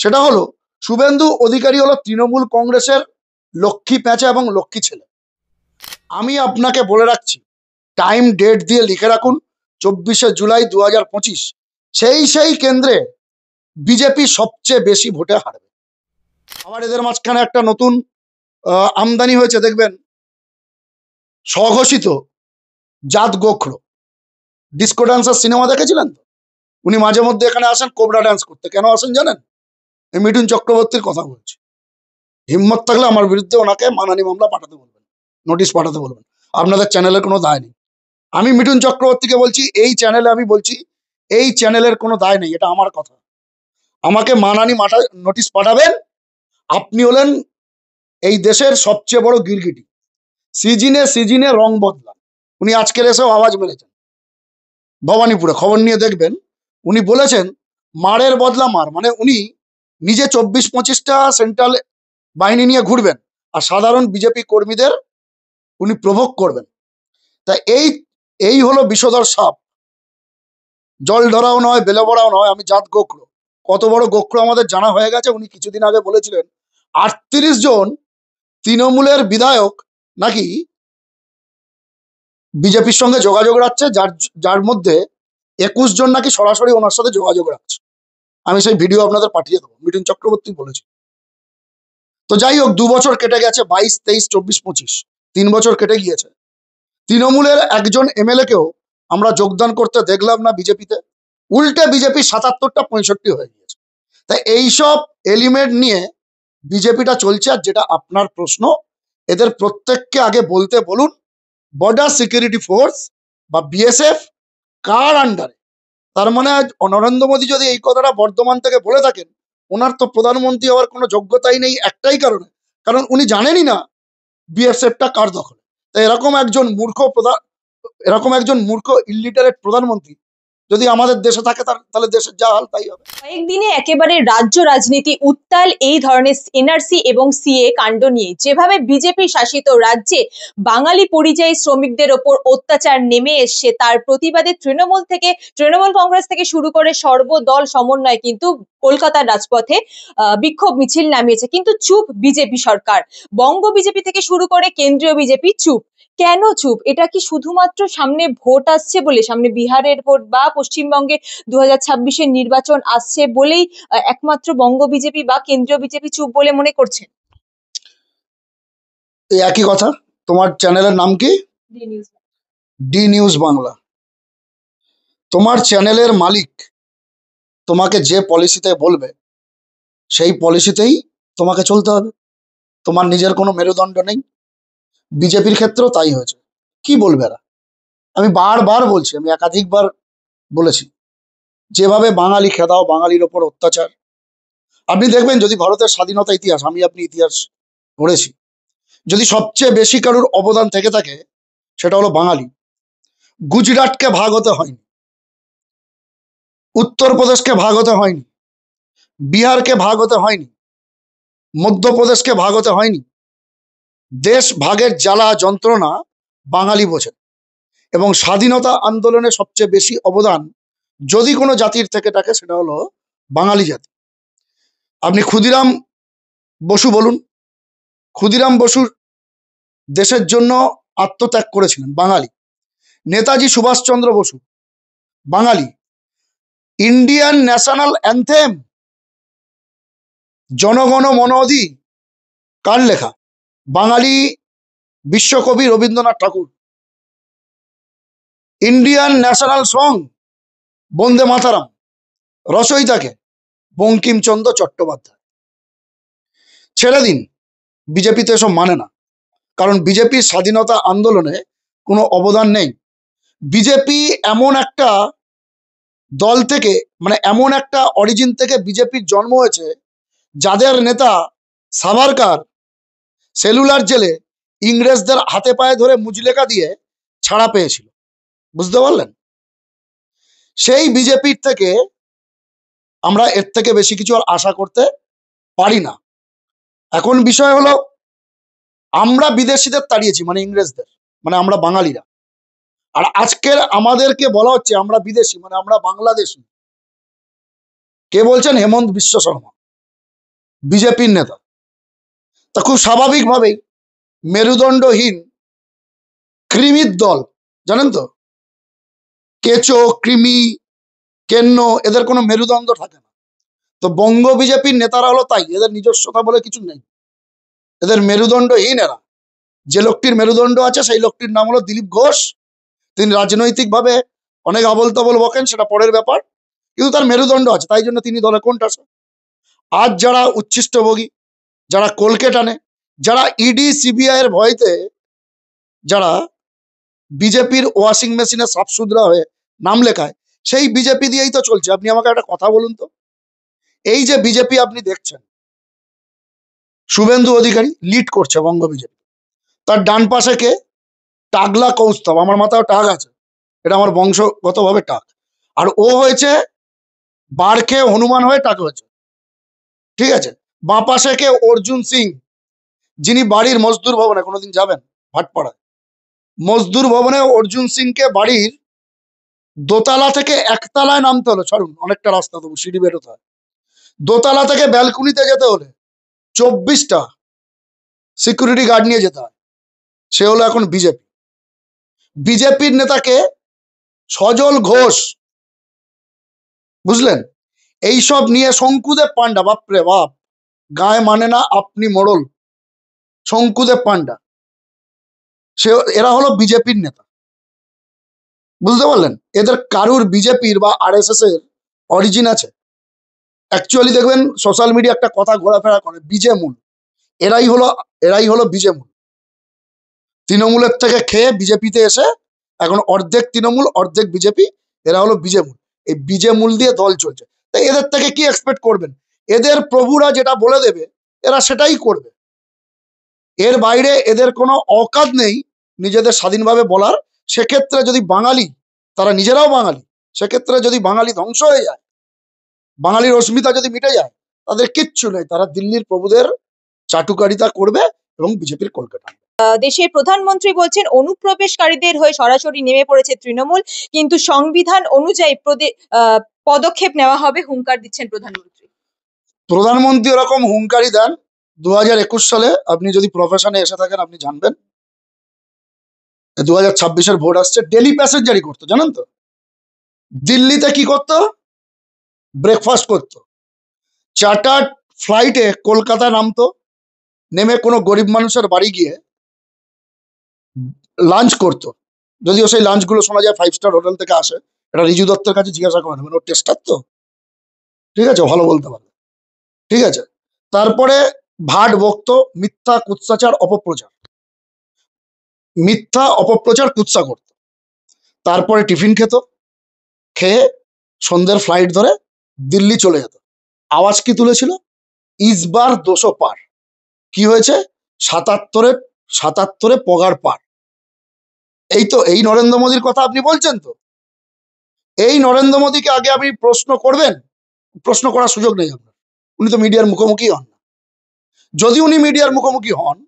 সেটা হলো শুভেন্দু অধিকারী হলো তৃণমূল কংগ্রেসের লক্ষ্মী প্যাঁচা এবং লক্ষ্মী ছেলে। আমি আপনাকে বলে রাখছি, টাইম ডেট দিয়ে লিখে রাখুন, 24শে জুলাই 2025 সেই কেন্দ্রে বিজেপি সবচেয়ে বেশি ভোটে হারবে। আবার এদের মাঝখানে একটা নতুন আমদানি হয়েছে, দেখবেন, স্বঘোষিত জাত গোখরো। ডিস্কো ডান্সার সিনেমা দেখেছিলেন তো? উনি মাঝে মধ্যে এখানে আসেন কোবরা ডান্স করতে। কেন আসেন জানেন? এই মিঠুন চক্রবর্তীর কথা বলছি। হিম্মত থাকলে আমার বিরুদ্ধে ওনাকে মানহানি মামলা পাঠাতে বলবেন, নোটিশ পাঠাতে বলবেন। আপনাদের চ্যানেলের কোনো দায় নেই। আমি মিঠুন চক্রবর্তীকে বলছি, এই চ্যানেলে আমি বলছি, এই চ্যানেলের কোনো দায় নেই, এটা আমার কথা। আমাকে মানহানি নোটিশ পাঠাবেন। আপনি হলেন এই দেশের সবচেয়ে বড় গিরগিটি, সিজনে রং বদলান। উনি আজকের এসেও আওয়াজ মেরেছেন ভবানীপুরে, খবর নিয়ে দেখবেন। উনি বলেছেন মারের বদলা মার, মানে উনি নিজে 24-25টা সেন্ট্রাল বাহিনী নিয়ে ঘুরবেন আর সাধারণ বিজেপি কর্মীদের উনি প্রভোগ করবেন। তা এই হলো বিষধর সাপ। জল ধরাও নয়, বেলে ভরাও নয়, আমি জাত গোখরো। কত বড় গোখরো আমাদের জানা হয়ে গেছে। উনি কিছুদিন আগে বলেছিলেন 38 জন তৃণমূলের বিধায়ক নাকি বিজেপির সঙ্গে যোগাযোগ রাখছে, যার মধ্যে 21 জন নাকি সরাসরি ওনার সাথে যোগাযোগ রাখছে। আমি সেই ভিডিও আপনাদের পাঠিয়ে দেবো, মিঠুন চক্রবর্তী বলেছি। তো যাই হোক, 2 বছর কেটে গেছে, 22, 23, 24, 25, 3 বছর কেটে গিয়েছে। তৃণমূলের একজন এমএলএ কেও আমরা যোগদান করতে দেখলাম না বিজেপিতে। উল্টে বিজেপি 77টা 65 হয়ে গিয়েছে। তাই এইসব এলিমেন্ট নিয়ে বিজেপিটা চলছে। আর যেটা আপনার প্রশ্ন, এদের প্রত্যেককে আগে বলতে বলুন বর্ডার সিকিউরিটি ফোর্স বা বিএসএফ কার আন্ডারে। তার মানে নরেন্দ্র মোদী যদি এই কথাটা বর্ধমান থেকে বলে থাকেন, ওনার তো প্রধানমন্ত্রী হওয়ার কোনো যোগ্যতাই নেই, একটাই কারণে, কারণ উনি জানেনই না বিএসএফটা কার দখলে। তাই এরকম একজন মূর্খ ইলিটারেট প্রধানমন্ত্রী যদি আমাদের দেশে থাকে, তাহলে দেশের যা হাল তাই হবে। কয়েকদিনে একেবারে রাজ্য রাজনীতি উত্তাল এই ধরনের এনআরসি এবং সিএ কাণ্ড নিয়ে। যেভাবে বিজেপি শাসিত রাজ্যে বাঙালি পরিযায়ী শ্রমিকদের ওপর অত্যাচার নেমে এসছে, তার প্রতিবাদে তৃণমূল কংগ্রেস থেকে শুরু করে সর্বদল সমন্বয় কিন্তু কলকাতার রাজপথে বিক্ষোভ মিছিল নামিয়েছে। কিন্তু চুপ বিজেপি সরকার। বঙ্গ বিজেপি থেকে শুরু করে কেন্দ্রীয় বিজেপি চুপ। কেন চুপ? এটা কি শুধুমাত্র সামনে ভোট আসছে বলে, সামনে বিহারের ভোট বা পশ্চিমবঙ্গে 2026-এর নির্বাচন আসছে বলেই একমাত্র বঙ্গ বিজেপি বা কেন্দ্রীয় বিজেপি চুপ বলে মনে করছেন? এই একই কথা। তোমার চ্যানেলের নাম কি? D news Bangla. তোমার চ্যানেলের মালিক তোমাকে যে পলিসিতে বলবে সেই পলিসিতেই তোমাকে চলতে হবে। তোমার নিজের কোনো মেরুদণ্ড নেই। বিজেপির ক্ষেত্রেও তাই হয়েছে। কি বলবে এরা? আমি বারবার বলছি, আমি একাধিকবার বলেছি, যেভাবে বাঙালি খেদাও, বাঙালির ওপর অত্যাচার। আপনি দেখবেন, যদি ভারতের স্বাধীনতা ইতিহাস, আপনি ইতিহাস পড়েছি, যদি সবচেয়ে বেশি কারুর অবদান থেকে থাকে সেটা হলো বাঙালি। গুজরাটকে ভাগ হতে হয়নি, উত্তরপ্রদেশকে ভাগ হতে হয়নি, বিহারকে ভাগ হতে হয়নি, মধ্যপ্রদেশকে ভাগ হতে হয়নি। দেশ ভাগের জ্বালা যন্ত্রণা বাঙালি বোঝে। এবং স্বাধীনতা আন্দোলনে সবচেয়ে বেশি অবদান যদি কোনো জাতির থেকে থাকে সেটা হলো বাঙালি জাতি। আপনি ক্ষুদিরাম বসু বলুন, ক্ষুদিরাম বসু দেশের জন্য আত্মত্যাগ করেছিলেন, বাঙালি। নেতাজি সুভাষচন্দ্র বসু বাঙালি। ইন্ডিয়ান ন্যাশনাল অ্যান্থেম জনগণ মন অধি কার লেখা? বাঙালি বিশ্বকবি রবীন্দ্রনাথ ঠাকুর। ইন্ডিয়ান ন্যাশনাল সং বন্দে মাতারাম রচয়িতাকে বঙ্কিমচন্দ্র চট্টোপাধ্যায়। ছেড়ে দিন, বিজেপি তো এসব মানে না, কারণ বিজেপির স্বাধীনতা আন্দোলনে কোনো অবদান নেই। বিজেপি এমন একটা দল থেকে, মানে এমন একটা অরিজিন থেকে বিজেপির জন্ম হয়েছে, যাদের নেতা সাভারকার সেলুলার জেলে ইংরেজদের হাতে পায়ে ধরে মুচলেকা দিয়ে ছাড়া পেয়েছিল। বুঝতে পারলেন? সেই বিজেপির থেকে আমরা এর থেকে বেশি কিছু আর আশা করতে পারি না। এখন বিষয় হলো, আমরা বিদেশিদের তাড়িয়েছি, মানে ইংরেজদের, মানে আমরা বাঙালিরা। আর আজকের আমাদেরকে বলা হচ্ছে আমরা বিদেশি, মানে আমরা বাংলাদেশি। কে বলছেন? হেমন্ত বিশ্ব শর্মা। বিজেপির নেতা, তা খুব স্বাভাবিকভাবেই মেরুদণ্ডহীন কৃমির দল, জানেন তো, কেঁচো, কৃমি, কেন্ন, এদের কোনো মেরুদণ্ড থাকে না। তো বঙ্গ বিজেপির নেতারা হলো তাই, এদের নিজস্বতা বলে কিছু নেই, এদের মেরুদণ্ডহীন এরা। যে লোকটির মেরুদণ্ড আছে সেই লোকটির নাম হলো দিলীপ ঘোষ। তিনি রাজনৈতিকভাবে অনেক আবল তাবল বকেন, সেটা পরের ব্যাপার, কিন্তু তার মেরুদণ্ড আছে, তাই জন্য তিনি দলে কোণঠাসা। আজ যারা উচ্ছিষ্টভোগী, যারা কলকে টানে, যারা ইডি সিবিআই এর ভয়তে যারা বিজেপির ওয়াশিং মেশিনে সাফসুতরা হয়ে নাম লেখায়, সেই বিজেপি দিয়েই তো চলছে। আপনি আমাকে একটা কথা বলুন তো, এই যে বিজেপি আপনি দেখছেন, শুভেন্দু অধিকারী লিড করছে বঙ্গ বিজেপি, তার ডান পাশে কে? টাগলা কৌস্তব, আমার মাথায় টাগ আছে, এটা আমার বংশগতভাবে টাক। আর ও হয়েছে বার খেয়ে হনুমান হয়ে টাক হয়েছে, ঠিক আছে। বাঁ পাশে কে? অর্জুন সিং, যিনি বাড়ির মজদুর ভবনে, কোনোদিন যাবেন ভাটপাড়ায়, মজদুর ভবনে অর্জুন সিংকে বাড়ির দোতলা থেকে একতলায় নামতে হলো, ছাড়ুন অনেকটা রাস্তা, তবু সিঁড়ি বেরোতে হয়, দোতলা থেকে ব্যালকনিতে যেতে হলে 24টা সিকিউরিটি গার্ড নিয়ে যেতে হয়। সে হলো এখন বিজেপি। বিজেপির নেতাকে সজল ঘোষ, বুঝলেন, এইসব নিয়ে শঙ্কুদেব পান্ডা, বাপরে বাপ, গায়ে মানে না আপনি মোড়ল, শঙ্কুদেব পান্ডা, সে, এরা হলো বিজেপির নেতা, বুঝতে পারলেন? এদের কারুর বিজেপির বা আরএসএস এর অরিজিন আছে? অ্যাকচুয়ালি দেখবেন সোশ্যাল মিডিয়া একটা কথা ঘোরাফেরা করে, বিজেমূল, এরাই হলো বিজেমূল। তৃণমূলের থেকে খেয়ে বিজেপিতে এসে এখন অর্ধেক তৃণমূল অর্ধেক বিজেপি, এরা হলো বিজেমূল। এই বিজেমূল দিয়ে দল চলছে, তাই এদের থেকে কি এক্সপেক্ট করবেন? এদের প্রভুরা যেটা বলে দেবে এরা সেটাই করবে, এর বাইরে এদের কোনো অকাত নেই নিজেদের স্বাধীনভাবে বলার। সেক্ষেত্রে যদি বাঙালি, তারা নিজেরাও বাঙালি, সেক্ষেত্রে যদি বাঙালি ধ্বংস হয়ে যায়, বাঙালির অস্মিতা যদি মিটে যায়, তাদের কিচ্ছু নেই, তারা দিল্লির প্রভুদের চাটুকারিতা করবে এবং বিজেপির কলকাতা। দেশের প্রধানমন্ত্রী বলছেন অনুপ্রবেশকারীদের হয়ে সরাসরি নেমে পড়েছে তৃণমূল, কিন্তু সংবিধান অনুযায়ী পদক্ষেপ নেওয়া হবে, হুঙ্কার দিচ্ছেন প্রধানমন্ত্রী। প্রধানমন্ত্রী এরকম হুঙ্কারি দেন 2021 সালে, আপনি যদি প্রফেশনে এসে থাকেন আপনি জানবেন। 2026-এর ভোট আসছে, ডেলি প্যাসেজ জারি করতো, জানেন তো, দিল্লিতে কি করতো? ব্রেকফাস্ট করতো, চার্টার্ড ফ্লাইটে কলকাতায় নামতো, নেমে কোনো গরিব মানুষের বাড়ি গিয়ে লাঞ্চ করতো, যদিও সেই লাঞ্চগুলো শোনা যায় 5 স্টার হোটেল থেকে আসে। এটা রিজু দত্তের কাছে জিজ্ঞাসা করে নেবেন, ওর টেস্টার তো, ঠিক আছে, ভালো বলতে পারবে, ঠিক আছে। তারপরে ভাট বকতো, মিথ্যা কুৎসাচার অপপ্রচার, মিথ্যা অপপ্রচার কুৎসা করতো। তারপরে টিফিন খেত, খেয়ে সন্ধ্যের ফ্লাইট ধরে দিল্লি চলে যেত। আওয়াজ কি তুলেছিল? ইসবার 200 পার। কি হয়েছে? 77-এ পগার পার। এই তো, এই নরেন্দ্র মোদীর কথা আপনি বলছেন তো? এই নরেন্দ্র মোদীকে আগে আপনি প্রশ্ন করবেন? প্রশ্ন করার সুযোগ নেই আপনার, উনি তো মিডিয়ার মুখোমুখি হন না। যদি উনি মিডিয়ার মুখোমুখি হন,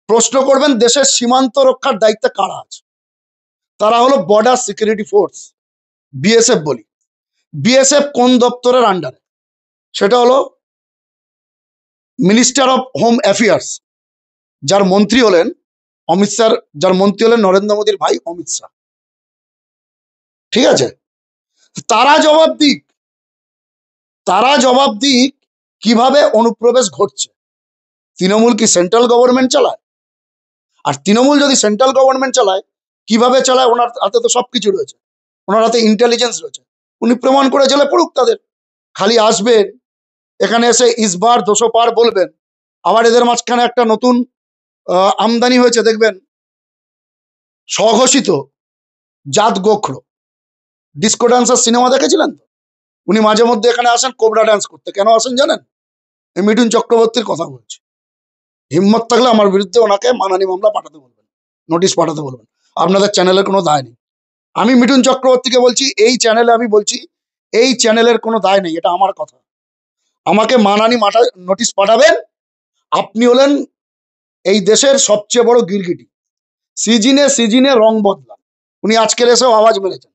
প্রশ্ন করবেন দেশের সীমান্ত রক্ষার দায়িত্বে কারা আছে। তারা হলো বর্ডার সিকিউরিটি ফোর্স, বিএসএফ বলি। বিএসএফ কোন দপ্তরের আন্ডারে? সেটা হলো মিনিস্টার অফ হোম অ্যাফেয়ার্স, যার মন্ত্রী হলেন অমিত শাহ, যার মন্ত্রী হলেন নরেন্দ্র মোদীর ভাই অমিত শাহ, ঠিক আছে। তারা জবাব দিক কিভাবে অনুপ্রবেশ ঘটছে। তৃণমূল কি সেন্ট্রাল গভর্নমেন্ট চালায়? আর তৃণমূল যদি সেন্ট্রাল গভর্নমেন্ট চালায়, কিভাবে চালায়? ওনার হাতে তো সবকিছু রয়েছে, ওনার হাতে ইন্টেলিজেন্স রয়েছে, উনি প্রমাণ করে জেলে পড়ুক তাদের। খালি আসবেন এখানে এসে ইসবার 200 পার বলবেন। আবার এদের মাঝখানে একটা নতুন আমদানি হয়েছে দেখবেন, স্বঘোষিত জাত গোখরো, ডিস্কো ডান্সার সিনেমা দেখেছিলেন তো? উনি মাঝে মধ্যে এখানে আসেন কোবরা ডান্স করতে। কেন আসেন জানেন? এই মিঠুন চক্রবর্তীর কথা বলছি। হিম্মত থাকলে আমার বিরুদ্ধে ওনাকে মানহানি মামলা পাঠাতে বলবেন, নোটিশ পাঠাতে বলবেন, আপনাদের চ্যানেলের কোনো দায় নেই। আমি মিঠুন চক্রবর্তীকে বলছি, এই চ্যানেলে আমি বলছি, এই চ্যানেলের কোনো দায় নেই, এটা আমার কথা। আমাকে মানহানি নোটিশ পাঠাবেন। আপনি হলেন এই দেশের সবচেয়ে বড় গিরগিটি, সিজনে রং বদলা। উনি আজকের এসেও আওয়াজ মেরেছেন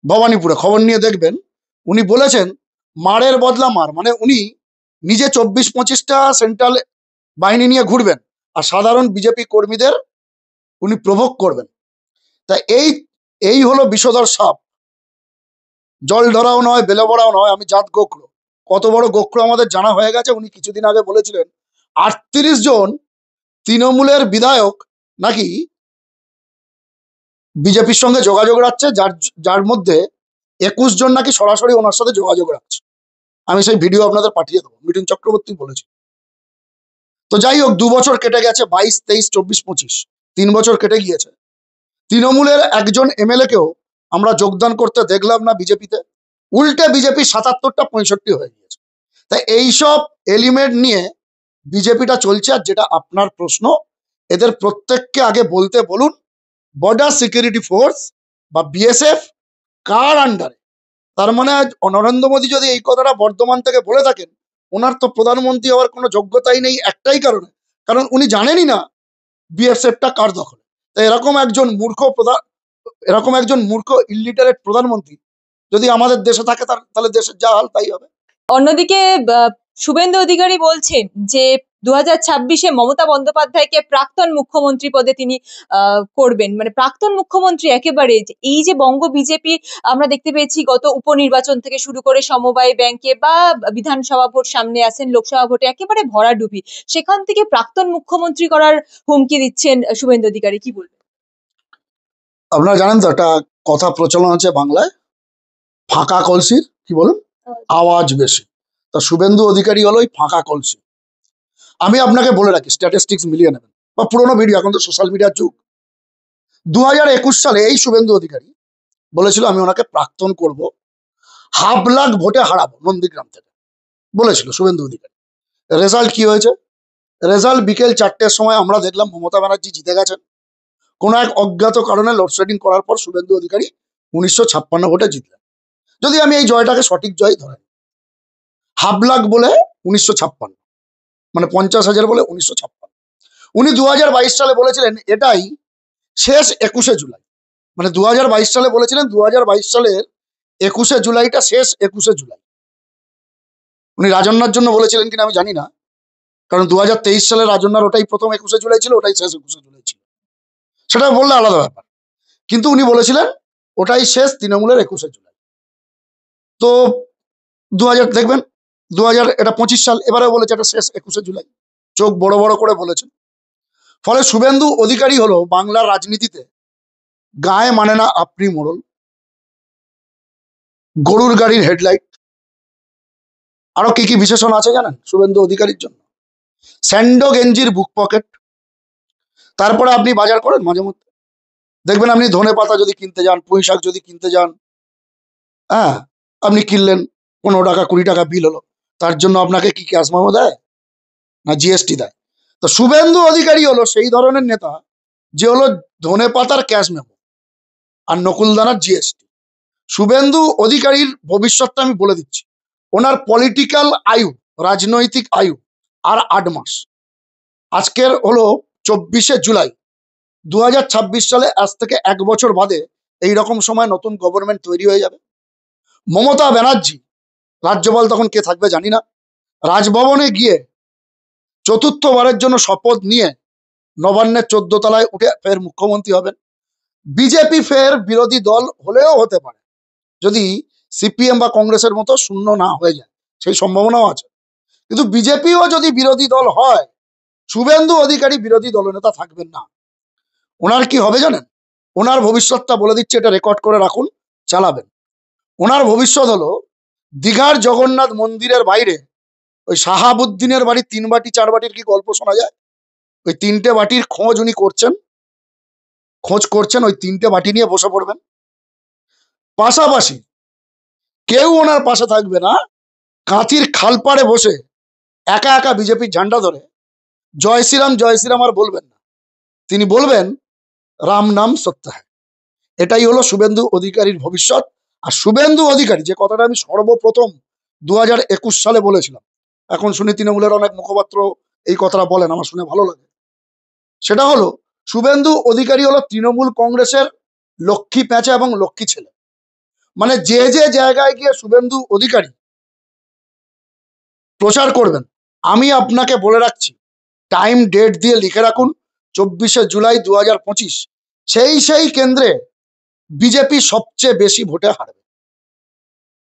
ভবানীপুরে, খবর নিয়ে দেখবেন। উনি বলেছেন মারের বদলা মার, মানে উনি নিজে 24-25টা সেন্ট্রাল বাহিনী নিয়ে ঘুরবেন আর সাধারণ বিজেপি কর্মীদের উনি প্রভোগ করবেন। তা এই হলো বিষধর সাপ, জল ধরাও নয় বেলে ভরাও নয়, আমি জাত গোখরো। কত বড় গোখরো আমাদের জানা হয়ে গেছে। উনি কিছুদিন আগে বলেছিলেন 38 জন তৃণমূলের বিধায়ক নাকি বিজেপির সঙ্গে যোগাযোগ রাখছে, যার মধ্যে 21 জন নাকি সরাসরি ওনার সাথে যোগাযোগ রাখছে। আমি সেই ভিডিও আপনাদের পাঠিয়ে দেবো, মিঠুন চক্রবর্তী বলেছি। তো যাই হোক, 2 বছর কেটে গেছে, 22, 23, 24, 25, 3 বছর কেটে গিয়েছে। তৃণমূলের একজন এমএলএ কেও আমরা যোগদান করতে দেখলাম না বিজেপিতে। উল্টে বিজেপি 77টা 65 হয়ে গিয়েছে। তাই এইসব এলিমেন্ট নিয়ে বিজেপিটা চলছে। আর যেটা আপনার প্রশ্ন, এদের প্রত্যেককে আগে বলতে বলুন বর্ডার সিকিউরিটি ফোর্স বা বিএসএফ কার আন্ডারে। তার মানে নরেন্দ্র মোদী যদি এই কথাটা বর্ধমান থেকে বলে থাকেন, ওনার তো প্রধানমন্ত্রী হওয়ার কোনো যোগ্যতাই নেই, একটাই কারণে, কারণ উনি জানেনই না বিএসএফটা কার দখলে। তাই এরকম একজন মূর্খ ইলিটারেট প্রধানমন্ত্রী যদি আমাদের দেশে থাকে, তাহলে দেশের যা হাল তাই হবে। অন্যদিকে শুভেন্দু অধিকারী বলছেন যে 2026-এ মমতা বন্দ্যোপাধ্যায়কে প্রাক্তন মুখ্যমন্ত্রী পদে তিনি করবেন, মানে প্রাক্তন মুখ্যমন্ত্রী একেবারে। এই যে বঙ্গ বিজেপি আমরা দেখতে পেয়েছি গত উপনির্বাচন থেকে শুরু করে সমবায় ব্যাংকে বা বিধানসভা ভোট সামনে আসেন, লোকসভা ভোটে একেবারে ভরাডুবি, সেখান থেকে প্রাক্তন মুখ্যমন্ত্রী করার হুমকি দিচ্ছেন শুভেন্দু অধিকারী, কি বলবেন? আপনারা জানেন তো, একটা কথা প্রচলন আছে বাংলায়, ফাঁকা কলসির কি বলুন আওয়াজ বেশি। তা শুভেন্দু অধিকারী হলো ওই ফাঁকা কলসি। আমি আপনাকে বলে রাখি, স্ট্যাটিস্টিক্স মিলিয়ে নেবেন বা পুরোনো ভিডিও, এখন তো সোশ্যাল মিডিয়ার যুগ। 2021 সালে এই শুভেন্দু অধিকারী বলেছিল আমি ওনাকে প্রাক্তন করব, 500,000 ভোটে হারাবো নন্দীগ্রাম থেকে, বলেছিল শুভেন্দু অধিকারী। রেজাল্ট কি হয়েছে? রেজাল্ট বিকেল 4টের সময় আমরা দেখলাম মমতা ব্যানার্জি জিতে গেছেন। কোনো এক অজ্ঞাত কারণে লোডশেডিং করার পর শুভেন্দু অধিকারী 1956 ভোটে জিতলেন। যদি আমি এই জয়টাকে সঠিক জয় ধরে, 500,000 বলে 1956, মানে 50,000 বলে 1956। উনি 2022 সালে বলেছিলেন এটাই শেষ 21শে জুলাই, মানে 2022 সালে বলেছিলেন 2022 সালের 21শে জুলাইটা শেষ 21শে জুলাই। উনি রাজন্যার জন্য বলেছিলেন কিনা আমি জানি না, কারণ 2023 সালে রাজন্যার ওটাই প্রথম 21শে জুলাই ছিল, ওটাই শেষ 21শে জুলাই ছিল, সেটা বললে আলাদা ব্যাপার। কিন্তু উনি বলেছিলেন ওটাই শেষ তৃণমূলের 21শে জুলাই। তো 2000 দেখবেন, 2025 সাল, এবারেও বলেছে এটা শেষ 21শে জুলাই, চোখ বড় বড় করে বলেছেন। ফলে শুভেন্দু অধিকারী হলো বাংলার রাজনীতিতে গায়ে মানে না আপনি মোড়ল, গরুর গাড়ির হেডলাইট, আরো কি কি বিশেষণ আছে জানেন শুভেন্দু অধিকারীর জন্য? স্যান্ডো গেঞ্জির বুক পকেট। তারপরে আপনি বাজার করেন মাঝে মধ্যে, দেখবেন আপনি ধনে পাতা যদি কিনতে যান, পুঁই শাক যদি কিনতে যান, হ্যাঁ, আপনি কিনলেন, 15 টাকা 20 টাকা বিল হলো, তার জন্য আপনাকে কি ক্যাশ মেমো দেয় না জিএসটি দেয়? তো শুভেন্দু অধিকারী হলো সেই ধরনের নেতা যে হলো ধনে পাতার ক্যাশ মেমো আর নকুলদানার জিএসটি। শুভেন্দু অধিকারীর ভবিষ্যৎটা আমি বলে দিচ্ছি। ওনার পলিটিক্যাল আয়ু, রাজনৈতিক আয়ু আর 8 মাস। আজকের হলো 24শে জুলাই 2026 সালে, আজ থেকে 1 বছর বাদে এইরকম সময় নতুন গভর্নমেন্ট তৈরি হয়ে যাবে। মমতা ব্যানার্জি, রাজ্যপাল তখন কে থাকবে জানি না, রাজভবনে গিয়ে 4র্থবারের জন্য শপথ নিয়ে নবান্নের 14 তলায় উঠে ফের মুখ্যমন্ত্রী হবেন। বিজেপি ফের বিরোধী দল হলেও হতে পারে, যদি সিপিএম বা কংগ্রেসের মতো শূন্য না হয়ে যায়, সেই সম্ভাবনাও আছে। কিন্তু বিজেপিও যদি বিরোধী দল হয়, শুভেন্দু অধিকারী বিরোধী দলনেতা থাকবেন না। ওনার কি হবে জানেন? ওনার ভবিষ্যৎটা বলে দিচ্ছে, এটা রেকর্ড করে রাখুন, চালাবেন। ওনার ভবিষ্যৎ হলো দীঘার জগন্নাথ মন্দিরের বাইরে ওই শাহাবুদ্দিনের বাড়ি 3 বাটি 4 বাটির কি গল্প শোনা যায়, ওই 3টে বাটির খোঁজ উনি করছেন, ওই 3টে বাটি নিয়ে বসে পড়বেন। পাশাপাশি কেউ ওনার পাশে থাকবে না, কাঁথির খালপাড়ে বসে একা একা বিজেপির ঝান্ডা ধরে জয় শ্রীরাম আর বলবেন না, তিনি বলবেন রাম নাম সত্য হ্যায়। এটাই হলো শুভেন্দু অধিকারীর ভবিষ্যৎ। আর শুভেন্দু অধিকারী, যে কথাটা আমি সর্বপ্রথম 2021 সালে বলেছিলাম, এখন শুনি তৃণমূলের অনেক মুখপাত্র এই কথাটা বলেন, আমার শুনে ভালো লাগে। সেটা হলো শুভেন্দু অধিকারী হলো তৃণমূল কংগ্রেসের লক্ষ্মী প্যাঁচা এবং লক্ষ্মী ছেলে। মানে যে যে জায়গায় গিয়ে শুভেন্দু অধিকারী প্রচার করবেন। আমি আপনাকে বলে রাখছি, টাইম ডেট দিয়ে লিখে রাখুন, 24শে জুলাই 2025। সেই কেন্দ্রে বিজেপি সবচেয়ে বেশি ভোটে হারবে।